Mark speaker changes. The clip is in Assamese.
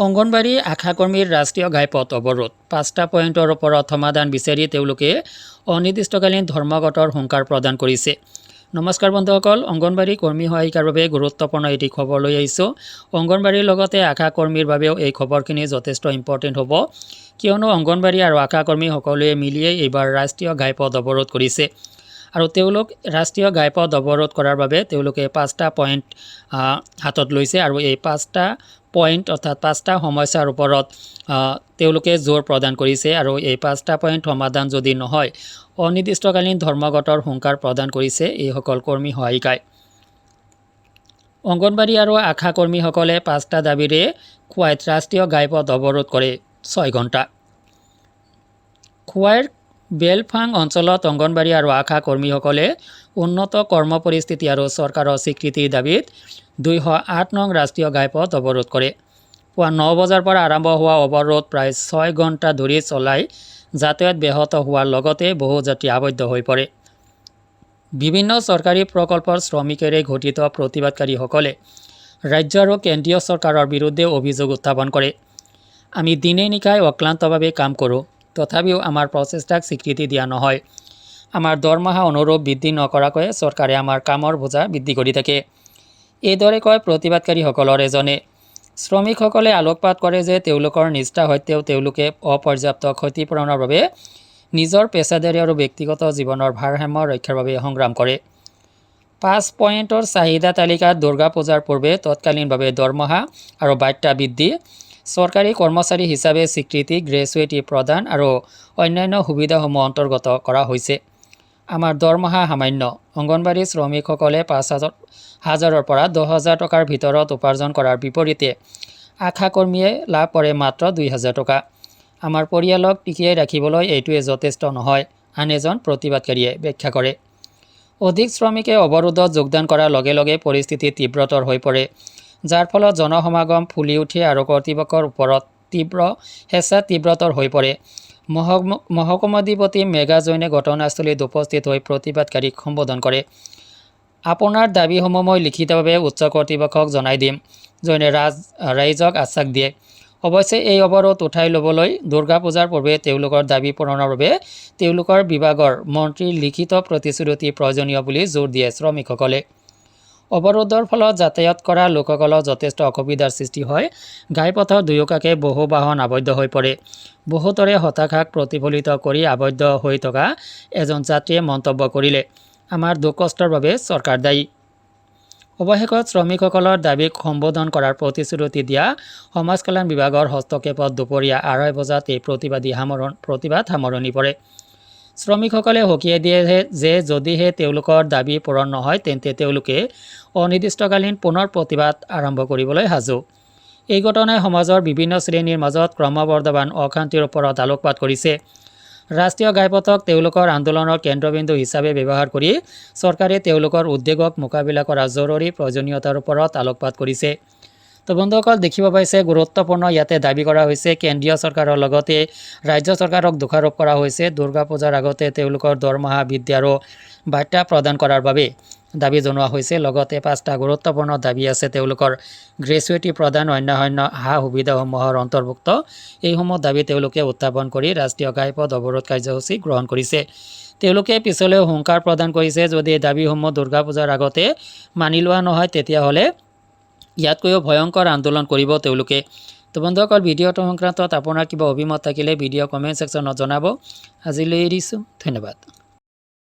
Speaker 1: অংগনবাড়ী আশাকৰ্মীৰ ৰাষ্ট্ৰীয় ঘাইপথ অৱৰোধ ৫টা পইণ্টৰ ওপৰত সমাধান বিচাৰি তেওঁলোকে অনিৰ্দিষ্টকালীন ধৰ্মঘটৰ হুংকাৰ প্ৰদান কৰিছে। নমস্কাৰ বন্ধুসকল, অংগনবাড়ী কৰ্মী সহায়িকাৰ বাবে গুৰুত্বপূৰ্ণ এটি খবৰ লৈ আহিছোঁ। অংগনবাড়ীৰ লগতে আশাকৰ্মীৰ বাবেও এই খবৰখিনি যথেষ্ট ইম্পৰ্টেণ্ট হ'ব, কিয়নো অংগনবাড়ী আৰু আশাকৰ্মী সকলোৱে মিলিয়ে এইবাৰ ৰাষ্ট্ৰীয় ঘাইপথ অৱৰোধ কৰিছে। আৰু তেওঁলোক ৰাষ্ট্ৰীয় ঘাইপথ অৱৰোধ কৰাৰ বাবে তেওঁলোকে ৫টা পইণ্ট হাতত লৈছে আৰু এই ৫টা পইণ্ট অৰ্থাৎ 5টা সমস্যাৰ ওপৰত তেওঁলোকে জোৰ প্ৰদান কৰিছে আৰু এই 5টা পইণ্ট সমাধান যদি নহয় অনিৰ্দিষ্টকালীন ধৰ্মঘটৰ হুংকাৰ প্ৰদান কৰিছে এইসকল কৰ্মী সহায়িকাই। অংগনবাড়ী আৰু আশা কৰ্মীসকলে 5টা দাবীৰে খোৱাইত ৰাষ্ট্ৰীয় ঘাইপথ অৱৰোধ কৰে 6 ঘণ্টা। খোৱাইৰ বেলফাং অঞ্চলত অংগনবাড়ী আৰু আশা কৰ্মীসকলে উন্নত কৰ্ম পৰিস্থিতি আৰু চৰকাৰৰ স্বীকৃতিৰ দাবীত 208 নং ৰাষ্ট্ৰীয় ঘাইপথ অৱৰোধ কৰে। পুৱা 9 বজাৰ পৰা আৰম্ভ হোৱা অৱৰোধ প্ৰায় 6 ঘণ্টা ধৰি চলাই যাতায়াত ব্যাহত হোৱাৰ লগতে বহু যাত্ৰী আবদ্ধ হৈ পৰে। বিভিন্ন চৰকাৰী প্ৰকল্পৰ শ্ৰমিকেৰে গঠিত প্ৰতিবাদকাৰীসকলে ৰাজ্য আৰু কেন্দ্ৰীয় চৰকাৰৰ বিৰুদ্ধে অভিযোগ উত্থাপন কৰে। আমি দিনে নিশাই অক্লান্তভাৱে কাম কৰোঁ, তথাপিও আমাৰ প্ৰচেষ্টাক স্বীকৃতি দিয়া নহয়। আমাৰ দৰমহা অনুৰূপ বৃদ্ধি নকৰাকৈ চৰকাৰে আমাৰ কামৰ বোজা বৃদ্ধি কৰি থাকে। এইদৰে কয় প্ৰতিবাদকাৰীসকলৰ এজনে। শ্ৰমিকসকলে আলোকপাত কৰে যে তেওঁলোকৰ নিষ্ঠা সত্ত্বেও তেওঁলোকে অপৰ্যাপ্ত ক্ষতিপূৰণৰ বাবে নিজৰ পেছাদাৰী আৰু ব্যক্তিগত জীৱনৰ ভাৰসাম্য ৰক্ষাৰ বাবে সংগ্ৰাম কৰে। 5 পইণ্টৰ চাহিদা তালিকাত দুৰ্গা পূজাৰ পূৰ্বে তৎকালীনভাৱে দৰমহা আৰু ভাত্তা বৃদ্ধি, চৰকাৰী কৰ্মচাৰী হিচাপে স্বীকৃতি, গ্ৰেচুইটি প্ৰদান আৰু অন্যান্য সুবিধাসমূহ অন্তৰ্গত কৰা হৈছে। আমাৰ দৰমহা সামান্য। অংগনবাড়ী শ্ৰমিকসকলে 5,000ৰ পৰা 10,000 টকাৰ ভিতৰত উপাৰ্জন কৰাৰ বিপৰীতে আশা কৰ্মীয়ে লাভ কৰে মাত্ৰ 2,000 টকা। আমাৰ পৰিয়ালক টিকিয়াই ৰাখিবলৈ এইটোৱে যথেষ্ট নহয়, আন এজন প্ৰতিবাদকাৰীয়ে ব্যাখ্যা কৰে। অধিক শ্ৰমিকে অৱৰোধত যোগদান কৰাৰ লগে লগে পৰিস্থিতি তীব্ৰতৰ হৈ পৰে, যাৰ ফলত জনসমাগম ফুলি উঠে আৰু কৰ্তৃপক্ষৰ ওপৰত হেঁচা তীব্ৰতৰ হৈ পৰে। মহকুমাধিপতি মেঘা জৈনে ঘটনাস্থলীত উপস্থিত হৈ প্ৰতিবাদকাৰীক সম্বোধন কৰে। আপোনাৰ দাবীসমূহ মই লিখিতভাৱে উচ্চ কৰ্তৃপক্ষক জনাই দিম, জৈনে ৰাইজক আশ্বাস দিয়ে। অৱশ্যে এই অৱৰোধ উঠাই ল'বলৈ দুৰ্গা পূজাৰ পূৰ্বে তেওঁলোকৰ দাবী পূৰণৰ বাবে তেওঁলোকৰ বিভাগৰ মন্ত্ৰীৰ লিখিত প্ৰতিশ্ৰুতি প্ৰয়োজনীয় বুলি জোৰ দিয়ে শ্ৰমিকসকলে। অৱৰোধৰ ফলত যাতায়াত কৰা লোকসকলৰ যথেষ্ট অসুবিধাৰ সৃষ্টি হয়। ঘাইপথৰ দুয়োকাষে বহু বাহন আবদ্ধ হৈ পৰে। বহুতৰে হতাশাক প্ৰতিফলিত কৰি আবদ্ধ হৈ থকা এজন যাত্ৰীয়ে মন্তব্য কৰিলে, আমাৰ দুখ কষ্টৰ বাবে চৰকাৰ দায়ী। অৱশেষত শ্ৰমিকসকলৰ দাবীক সম্বোধন কৰাৰ প্ৰতিশ্ৰুতি দিয়া সমাজ কল্যাণ বিভাগৰ হস্তক্ষেপত দুপৰীয়া 2:30 বজাত এই প্ৰতিবাদ সামৰণি পৰে। শ্ৰমিকসকলে সকীয়াই দিয়ে যে যদিহে তেওঁলোকৰ দাবী পূৰণ নহয় তেন্তে তেওঁলোকে অনিৰ্দিষ্টকালীন পুনৰ প্ৰতিবাদ আৰম্ভ কৰিবলৈ সাজু। এই ঘটনাই সমাজৰ বিভিন্ন শ্ৰেণীৰ মাজত ক্ৰমবৰ্ধমান অশান্তিৰ ওপৰত আলোকপাত কৰিছে। ৰাষ্ট্ৰীয় ঘাইপথক তেওঁলোকৰ আন্দোলনৰ কেন্দ্ৰবিন্দু হিচাপে ব্যৱহাৰ কৰি চৰকাৰে তেওঁলোকৰ উদ্বেগক মোকাবিলা কৰাৰ জৰুৰী প্ৰয়োজনীয়তাৰ ওপৰত আলোকপাত কৰিছে। তো বন্ধুসকল, দেখিব পাইছে গুৰুত্বপূৰ্ণ ইয়াতে দাবী কৰা হৈছে কেন্দ্ৰীয় চৰকাৰৰ লগতে ৰাজ্য চৰকাৰক দোষাৰোপ কৰা হৈছে দুৰ্গা পূজাৰ আগতে তেওঁলোকৰ দৰমহা বৃদ্ধি আৰু ভাত্তা প্ৰদান কৰাৰ বাবে দাবী জনোৱা হৈছে। লগতে 5টা গুৰুত্বপূৰ্ণ দাবী আছে তেওঁলোকৰ। গ্ৰেচুইটি প্ৰদান অন্যান্য সা সুবিধাসমূহৰ অন্তৰ্ভুক্ত এইসমূহ দাবী তেওঁলোকে উত্থাপন কৰি ৰাষ্ট্ৰীয় ঘাইপথ অৱৰোধ কাৰ্যসূচী গ্ৰহণ কৰিছে। তেওঁলোকে পিছলৈও হুংকাৰ প্ৰদান কৰিছে যদি এই দাবীসমূহ দুৰ্গা পূজাৰ আগতে মানি লোৱা নহয় তেতিয়াহ'লে ইয়াতকৈও ভয়ংকৰ আন্দোলন কৰিব তেওঁলোকে। তো বন্ধুসকল, ভিডিঅ'টো সংক্ৰান্তত আপোনাৰ কিবা অভিমত থাকিলে ভিডিঅ' কমেণ্ট ছেকশ্যনত জনাব। আজিলৈ এৰিছোঁ, ধন্যবাদ।